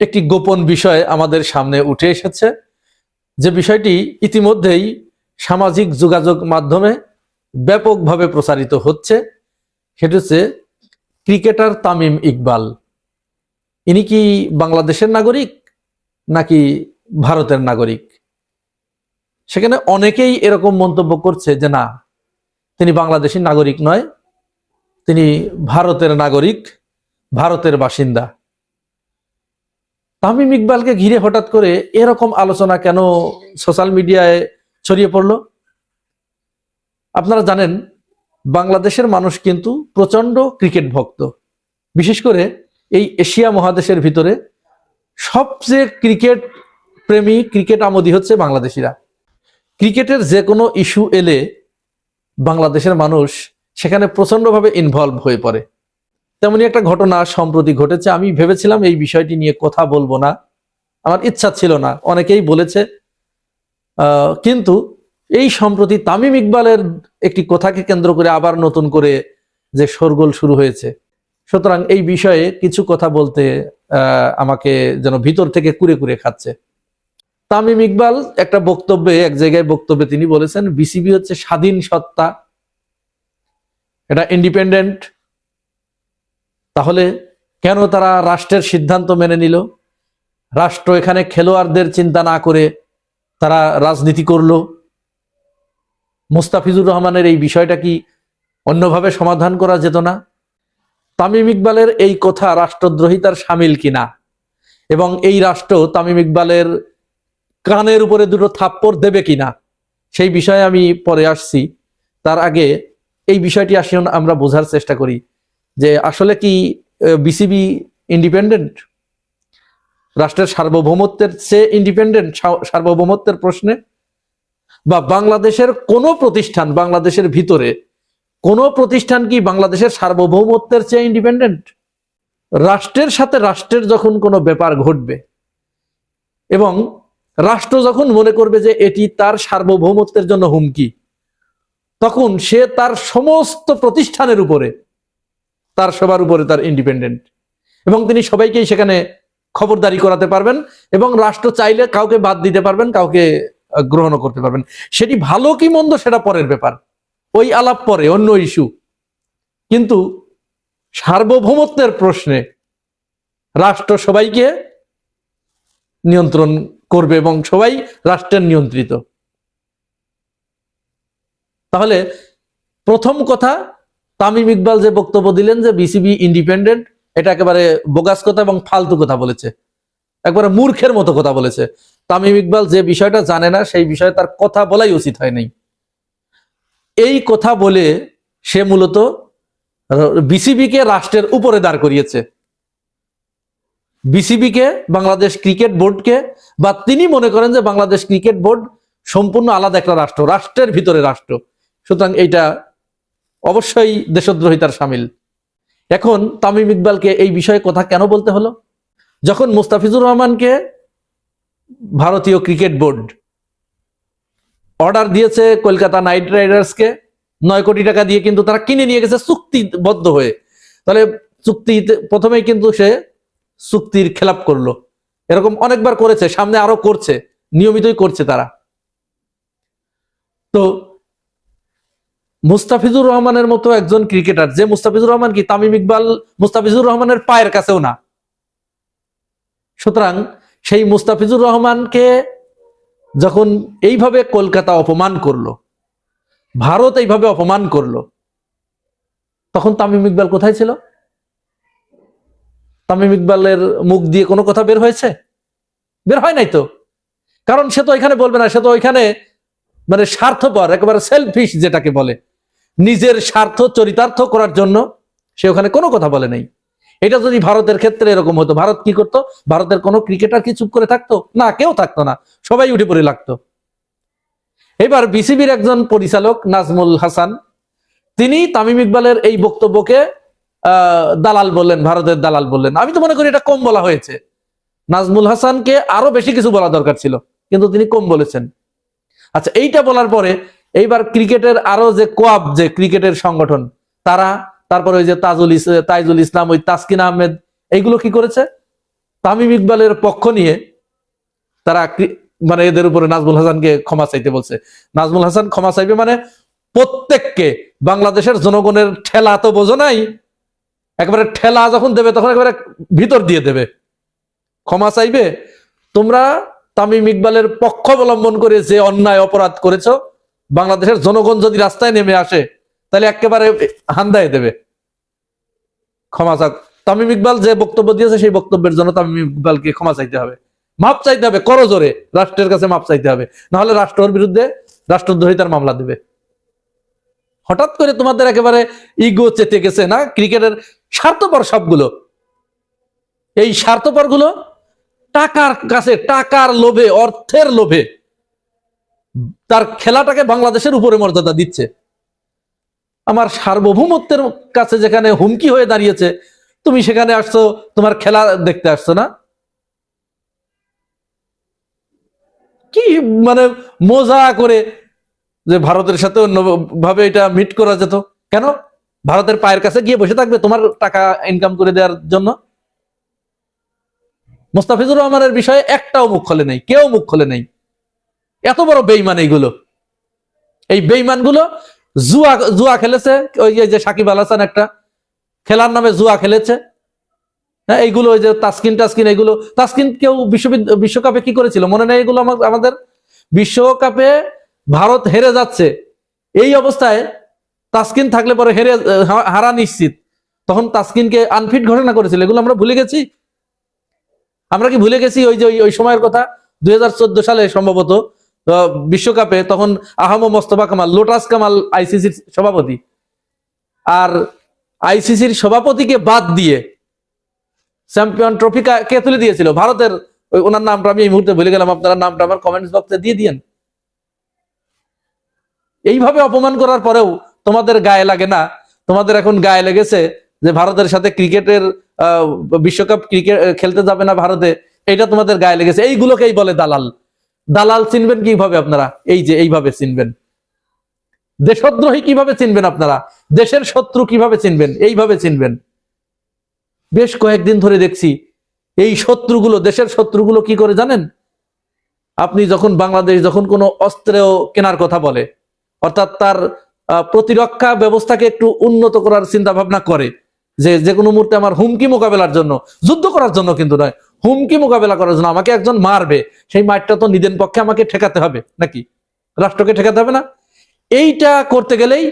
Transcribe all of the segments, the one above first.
একটি গোপন বিষয় আমাদের সামনে উঠে এসেছে, যে বিষয়টি ইতিমধ্যেই সামাজিক যোগাযোগ মাধ্যমে ব্যাপকভাবে প্রচারিত হচ্ছে। সেটা হচ্ছে ক্রিকেটার তামিম ইকবাল। ইনি কি বাংলাদেশের নাগরিক নাকি ভারতের নাগরিক? সেখানে অনেকেই এরকম মন্তব্য করছে যে না, তিনি বাংলাদেশী নাগরিক নয়, তিনি ভারতের নাগরিক, ভারতের বাসিন্দা। তামিম ইকবালকে ঘিরে হঠাৎ করে এরকম আলোচনা কেন সোশ্যাল মিডিয়ায় ছড়িয়ে পড়ল? আপনারা জানেন, বাংলাদেশের মানুষ কিন্তু প্রচন্ড ক্রিকেট ভক্ত। বিশেষ করে এই এশিয়া মহাদেশের ভিতরে সবচেয়ে ক্রিকেট প্রেমী, ক্রিকেট আমোদী হচ্ছে বাংলাদেশিরা। ক্রিকেটের যে কোনো ইস্যু এলে বাংলাদেশের মানুষ সেখানে প্রচন্ডভাবে ইনভলভ হয়ে পড়ে। তেমনি একটা ঘটনা সম্প্রতি ঘটেছে। আমি ভেবেছিলাম এই বিষয়টি নিয়ে কথা বলবো না, আমার ইচ্ছা ছিল না, অনেকেই বলেছে, কিন্তু এই সম্প্রতি তামিম ইকবালের একটি কথাকে কেন্দ্র করে আবার নতুন করে যে শোরগোল শুরু হয়েছে, সুতরাং এই বিষয়ে কিছু কথা বলতে আমাকে যেন ভিতর থেকে কুরে কুরে খাচ্ছে। তামিম ইকবাল একটা বক্তব্যে, এক জায়গায় বক্তব্যে তিনি বলেছেন বিসিবি হচ্ছে স্বাধীন সত্তা, এটা ইন্ডিপেন্ডেন্ট। তাহলে কেন তারা রাষ্ট্রের সিদ্ধান্ত মেনে নিল? রাষ্ট্র এখানে খেলোয়াড়দের চিন্তা না করে তারা রাজনীতি করলো। মুস্তাফিজুর রহমানের এই বিষয়টা কি অন্যভাবে সমাধান করা যেত না? তামিম ইকবালের এই কথা রাষ্ট্রদ্রোহিতার শামিল কিনা, এবং এই রাষ্ট্র তামিম ইকবালের কানের উপরে দুটো থাপ্পড় দেবে কিনা, সেই বিষয়ে আমি পরে আসছি। তার আগে এই বিষয়টি আসি আমরা বোঝার চেষ্টা করি যে আসলে কি বিসিবি ইন্ডিপেন্ডেন্ট, রাষ্ট্রের সার্বভৌমত্বের চেয়ে ইন্ডিপেন্ডেন্ট সার্বভৌমত্বের প্রশ্নে? বা বাংলাদেশের কোন প্রতিষ্ঠান, বাংলাদেশের ভিতরে কোন প্রতিষ্ঠান কি বাংলাদেশের সার্বভৌমত্বের চেয়ে ইন্ডিপেন্ডেন্ট? রাষ্ট্রের সাথে রাষ্ট্রের যখন কোনো ব্যাপার ঘটবে এবং রাষ্ট্র যখন মনে করবে যে এটি তার সার্বভৌমত্বের জন্য হুমকি, তখন সে তার সমস্ত প্রতিষ্ঠানের উপরে, তার সবার উপরে তার ইন্ডিপেন্ডেন্ট, এবং তিনি সবাইকেই সেখানে খবরদারি করাতে পারবেন, এবং রাষ্ট্র চাইলে কাউকে বাদ দিতে পারবেন, কাউকে গ্রহণ করতে পারবেন। সেটি ভালো কি মন্দ সেটা পরের ব্যাপার, ওই আলাপ পরে, অন্য ইস্যু। কিন্তু সার্বভৌমত্বের প্রশ্নে রাষ্ট্র সবাইকে নিয়ন্ত্রণ করবে এবং সবাই রাষ্ট্রের নিয়ন্ত্রিত। তাহলে প্রথম কথা, তামিম ইকবাল যে বক্তব্য দিলেন যে বিসিবি ইন্ডিপেন্ডেন্ট, এটা একেবারে বোগাস কথা এবং ফালতু কথা বলেছে, একবারে মূর্খের মতো কথা বলেছে। তামিম ইকবাল যে বিষয়টা জানে না সেই বিষয়ে তার কথা বলাই উচিত হয় নাই। এই কথা বলে সে মূলত বিসিবিকে রাষ্ট্রের উপরে দাঁড় করিয়েছে, বিসিবিকে, বাংলাদেশ ক্রিকেট বোর্ডকে, বা তিনি মনে করেন যে বাংলাদেশ ক্রিকেট বোর্ড সম্পূর্ণ আলাদা একটা রাষ্ট্র, রাষ্ট্রের ভিতরে রাষ্ট্র। সুতরাং এইটা অবশ্যই দেশদ্রোহিতার শামিল। এখন তামিম ইকবালকে এই বিষয়ে কথা কেন বলতে হলো? যখন মুস্তাফিজুর রহমানকে ভারতীয় ক্রিকেট বোর্ড অর্ডার দিয়েছে কলকাতা নাইট রাইডার্সকে 9 কোটি টাকা দিয়ে, কিন্তু তারা কিনে নিয়ে গেছে চুক্তিবদ্ধ হয়ে, তাহলে চুক্তিতে প্রথমেই কিন্তু সে চুক্তির খেলাপ করলো। এরকম অনেকবার করেছে, সামনে আরো করছে, নিয়মিতই করছে তারা। তো মুস্তাফিজুর রহমানের মতো একজন ক্রিকেটার, যে মুস্তাফিজুর রহমান কি তামিম ইকবাল মুস্তাফিজুর রহমানের পায়ের কাছেও না, সুতরাং সেই মুস্তাফিজুর রহমানকে যখন এইভাবে কলকাতা অপমান করলো, ভারত এইভাবে অপমান করলো, তখন তামিম ইকবাল কোথায় ছিল? তামিম ইকবালের মুখ দিয়ে কোনো কথা বের হয়েছে? বের হয় নাই তো। কারণ সে তো এখানে বলবে না, সে তো ওইখানে মানে স্বার্থপর, একেবারে সেলফিশ যেটাকে বলে, নিজের স্বার্থ চরিতার্থ করার জন্য সে ওখানে কোনো কথা বলে নাই। এটা যদি ভারতের ক্ষেত্রে এরকম হতো, ভারত কি করতো? ভারতের কোনো ক্রিকেটার কি চুপ করে থাকতো? না, কেউ থাকতো না, সবাই উঠে পড়ে লাগতো। এবার বিসিবির একজন পরিচালক নাজমুল হাসান, তিনি তামিম ইকবালের এই বক্তব্যকে দালাল বললেন, ভারতের দালাল বললেন। আমি তো মনে করি এটা কম বলা হয়েছে, নাজমুল হাসানকে আরো বেশি কিছু বলা দরকার ছিল, কিন্তু তিনি কম বলেছেন। আচ্ছা, এইটা বলার পরে এইবার ক্রিকেটের আরো যে কোয়াব, যে ক্রিকেটের সংগঠন, তারা, তারপরে ওই যে তাইজুল ইসলাম, ওই তাসকিন আহমেদ, এইগুলো কি করেছে? তামিম ইকবালের পক্ষ নিয়ে তারা মানে এদের উপরে নাজমুল হাসানকে ক্ষমা চাইতে বলছে। নাজমুল হাসান ক্ষমা চাইবে মানে প্রত্যেককে, বাংলাদেশের জনগণের ঠেলা তো বোঝো নাই, একেবারে ঠেলা যখন দেবে তখন একেবারে ভিতর দিয়ে দেবে। ক্ষমা চাইবে, তোমরা তামিম ইকবালের পক্ষ অবলম্বন করে যে অন্যায় অপরাধ করেছো, বাংলাদেশের জনগণ যদি রাস্তায় নেমে আসে তাহলে একেবারে হান্দায় দেবে। ক্ষমা চাক, তামিম ইকবাল যে বক্তব্য দিয়েছে সেই বক্তব্যের জন্য তামিম ইকবালকে ক্ষমা চাইতে হবে, মাপ চাইতে হবে, করজোরে রাষ্ট্রের কাছে মাপ চাইতে হবে, নাহলে রাষ্ট্রের বিরুদ্ধে রাষ্ট্রদ্রোহিতার মামলা দেবে। হঠাৎ করে তোমাদের একেবারে ইগো চেতে গেছে না, ক্রিকেটের স্বার্থপর সবগুলো, এই স্বার্থপর গুলো টাকার কাছে, টাকার লোভে, অর্থের লোভে তার খেলাটাকে বাংলাদেশের উপরে মর্যাদা দিচ্ছে। আমার সার্বভৌমত্বের কাছে যেখানে হুমকি হয়ে দাঁড়িয়েছে, তুমি সেখানে আসছো তোমার খেলা দেখতে আসছো না? কি মানে মজা করে যে ভারতের সাথে অন্যভাবে এটা মিট করা যেত, কেন ভারতের পায়ের কাছে গিয়ে বসে থাকবে তোমার টাকা ইনকাম করে দেওয়ার জন্য? মোস্তাফিজুর রহমানের বিষয়ে একটাও মুখ খোলে নেই, কেউ মুখ খোলে নেই। এত বড় বেইমান এইগুলো, এই বেইমান গুলো জুয়া জুয়া খেলেছে, ওই যে সাকিব আল হাসান একটা খেলার নামে জুয়া খেলেছে। হ্যাঁ, এইগুলো ওই যে তাসকিন এইগুলো, তাসকিন কেউ বিশ্বকাপে কি করেছিল মনে নেই? এগুলো আমাদের বিশ্বকাপে ভারত হেরে যাচ্ছে, এই অবস্থায় তাসকিন থাকলে পরে হারা নিশ্চিত, তখন তাসকিনকে আনফিট ঘোষণা করেছিল। এগুলো আমরা ভুলে গেছি? আমরা কি ভুলে গেছি ওই যে ওই সময়ের কথা? 2014 সালে সম্ভবত বিশ্বকাপে তখন আহম মোস্তফা কামাল, লোটাস কামাল আইসিসির সভাপতি, আর আইসিসির সভাপতিকে বাদ দিয়ে চ্যাম্পিয়ন ট্রফি কে তুলে দিয়েছিল? ভারতের, ওনার নামটা আমি এই মুহূর্তে ভুলে গেলাম, আপনারা নামটা আমার কমেন্টস বক্সে দিয়ে দিয়েন। এইভাবে অপমান করার পরেও তোমাদের গায়ে লাগে না? তোমাদের এখন গায়ে লেগেছে যে ভারতের সাথে ক্রিকেটের বিশ্বকাপ ক্রিকেট খেলতে যাবে না ভারতে, এটা তোমাদের গায়ে লেগেছে। এইগুলোকেই বলে দালাল। দালাল চিনবেন কিভাবে আপনারা? এই যে এইভাবে চিনবেন। দেশদ্রোহী কিভাবে চিনবেন আপনারা? দেশের শত্রু কিভাবে চিনবেন? এইভাবে চিনবেন। বেশ কয়েকদিন ধরে দেখছি এই শত্রুগুলো, দেশের শত্রুগুলো কি করে জানেন? আপনি যখন বাংলাদেশ যখন কোনো অস্ত্র কেনার কথা বলে, অর্থাৎ তার প্রতিরক্ষা ব্যবস্থাকে একটু উন্নত করার চিন্তা ভাবনা করে, যে কোনো মুহূর্তে আমার হুমকি মোকাবেলার জন্য, যুদ্ধ করার জন্য কিন্তু নয়, হুমকি মোকাবেলা করার জন্য আমাকে একজন মারবে, সেই মারটা তো নিদেন পক্ষে আমাকে ঠেকাতে হবে নাকি? রাষ্ট্রকে ঠেকাতে হবে না? এইটা করতে গেলেই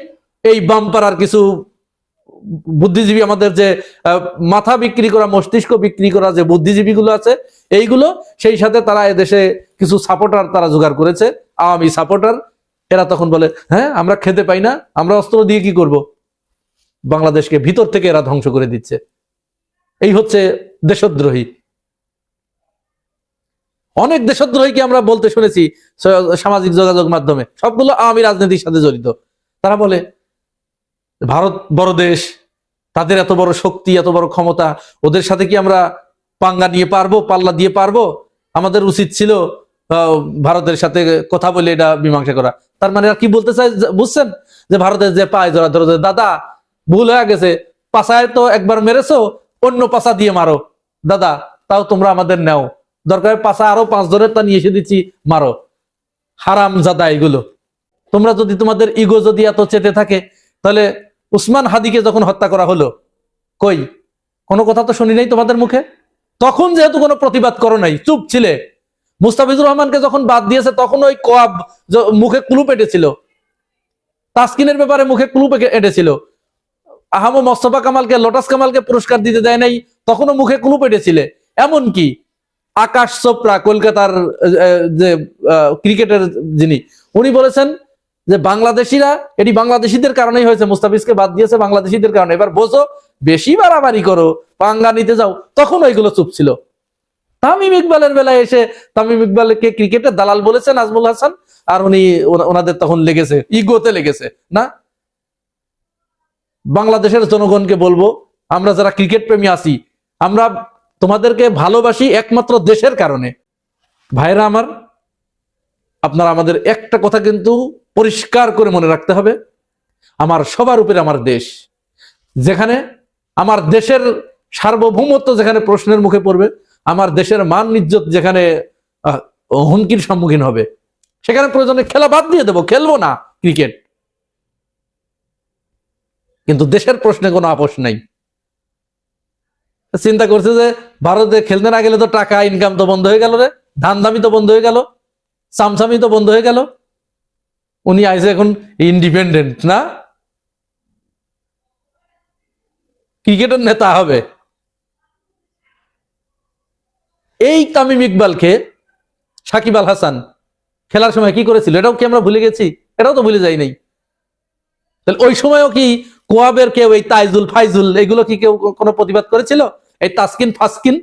এই বামপাড়ার কিছু বুদ্ধিজীবী, আমাদের যে মাথা বিক্রি করা, মস্তিষ্ক বিক্রি করা যে বুদ্ধিজীবী গুলো আছে, এইগুলো, সেই সাথে তারা এদেশে কিছু সাপোর্টার তারা জোগাড় করেছে, আওয়ামী সাপোর্টার। এরা তখন বলে, হ্যাঁ আমরা খেতে পাই না, আমরা অস্ত্র দিয়ে কি করব? বাংলাদেশকে ভিতর থেকে এরা ধ্বংস করে দিচ্ছে। এই হচ্ছে দেশদ্রোহী। অনেক দেশদ্রোহীকে আমরা বলতে শুনেছি সামাজিক যোগাযোগ মাধ্যমে, সবগুলো আওয়ামী রাজনীতির সাথে জড়িত। তারা বলে ভারত বড় দেশ, তাদের এত বড় শক্তি, এত বড় ক্ষমতা, ওদের সাথে কি আমরা পাঙ্গা নিয়ে পারবো, পাল্লা দিয়ে পারবো? আমাদের উচিত ছিল ভারতের সাথে কথা বলে এটা মীমাংসা করা। তার মানে আর কি বলতে চাই বুঝছেন? যে ভারতের যে পায়ে জড়া ধরে, দাদা ভুল হয়ে গেছে, পাশায় তো একবার মেরেছো, অন্য পাশা দিয়ে মারো দাদা, তাও তোমরা আমাদের নেও, দরকার পাশা আরো 5 জনের তা নিয়ে এসে দিচ্ছি, মারো। হারাম জাদা এগুলো। তোমরা যদি, তোমাদের ইগো যদি এত চেতে থাকে, তাহলে উসমান হাদিকে যখন হত্যা করা হলো, কই কোনো কথা তো শুনি নাই তোমাদের মুখে। তখন যেহেতু কোনো প্রতিবাদ করো নাই, চুপ ছিলে। মুস্তাফিজুর রহমানকে যখন বাদ দিয়েছে, তখন ওই কোয়াব মুখে ক্লু পেটেছিল, তাসকিনের ব্যাপারে মুখে ক্লু এঁটেছিল। আহম মোস্তফা কামালকে, লোটাস কামালকে পুরস্কার দিতে দেয় নাই, তখনও মুখে ক্লু পেটেছিলে। এমনকি আকাশ চোপড়া, কলকাতার যে ক্রিকেটের যিনি, উনি বলেছেন যে বাংলাদেশিরা, এটি বাংলাদেশিদের কারণেই হয়েছে, মুস্তাফিজকে বাদ দিয়েছে বাংলাদেশিদের কারণে। এবার বোঝো, বেশি বাড়াবাড়ি করো, পাঙ্গা নিতে যাও, তখন ওইগুলো চুপ ছিল। তামিম ইকবালের বেলায় এসে তামিম ইকবালকে ক্রিকেটের দালাল বলেছে নাজমুল হাসান, আর উনি, ওনাদের তখন লেগেছে, ইগোতে লেগেছে না। বাংলাদেশের জনগণকে বলবো, আমরা যারা ক্রিকেট প্রেমী আছি, আমরা তোমাদেরকে ভালোবাসি একমাত্র দেশের কারণে। ভাইরা আমার, আপনারা আমাদের একটা কথা কিন্তু পরিষ্কার করে মনে রাখতে হবে, আমার সবার উপরে আমার দেশ। যেখানে আমার দেশের সার্বভৌমত্ব যেখানে প্রশ্নের মুখে পড়বে, আমার দেশের মান ইজ্জত যেখানে হুমকির সম্মুখীন হবে, সেখানে প্রয়োজনে খেলা বাদ দিয়ে দেবো, খেলবো না ক্রিকেট, কিন্তু দেশের প্রশ্নে কোনো আপোষ নাই। চিন্তা করছে যে ভারতে খেলতে না গেলে তো টাকা ইনকাম তো বন্ধ হয়ে গেল রে, ধান দামি তো বন্ধ হয়ে গেল, সামসামি তো বন্ধ হয়ে গেল। উনি আইসে এখন ইন্ডিপেন্ডেন্ট না, ক্রিকেটের নেতা হবে। এই তামিম ইকবালকে সাকিব আল হাসান খেলার সময় কি করেছিল, এটাও কি আমরা ভুলে গেছি? এটাও তো ভুলে যাই নাই। তাহলে ওই সময়ও কি কোয়াবের কেউ, এই তাইজুল ফাইজুল এগুলো কি কেউ কোনো প্রতিবাদ করেছিল? এই তাসকিন ফাসকিন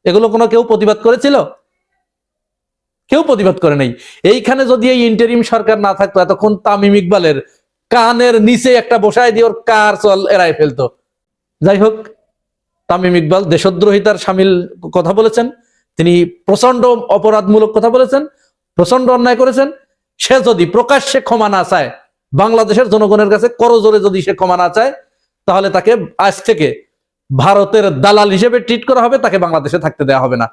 এগুলো কোনো কেউ প্রতিবাদ করেছিল? কেউ প্রতিবাদ করে নাই। এইখানে যদি এই ইন্টারিম সরকার না থাকতো, এতক্ষণ তামিম ইকবালের কানের নিচে একটা বসায় দিয়ে ওর কার চল এড়াই ফেলতো। যাই হোক, তামিম ইকবাল দেশদ্রোহিতার সামিল কথা বলেছেন, তিনি প্রচন্ড অপরাধমূলক কথা বলেছেন, প্রচন্ড অন্যায় করেছেন। সে যদি প্রকাশ্যে ক্ষমা না চায়, বাংলাদেশের জনগণের কাছে করজোরে যদি সে ক্ষমা না চায়, তাহলে তাকে আজ থেকে ভারতের দালাল হিসেবে ট্রিট করা হবে, তাকে বাংলাদেশে থাকতে দেওয়া হবে না।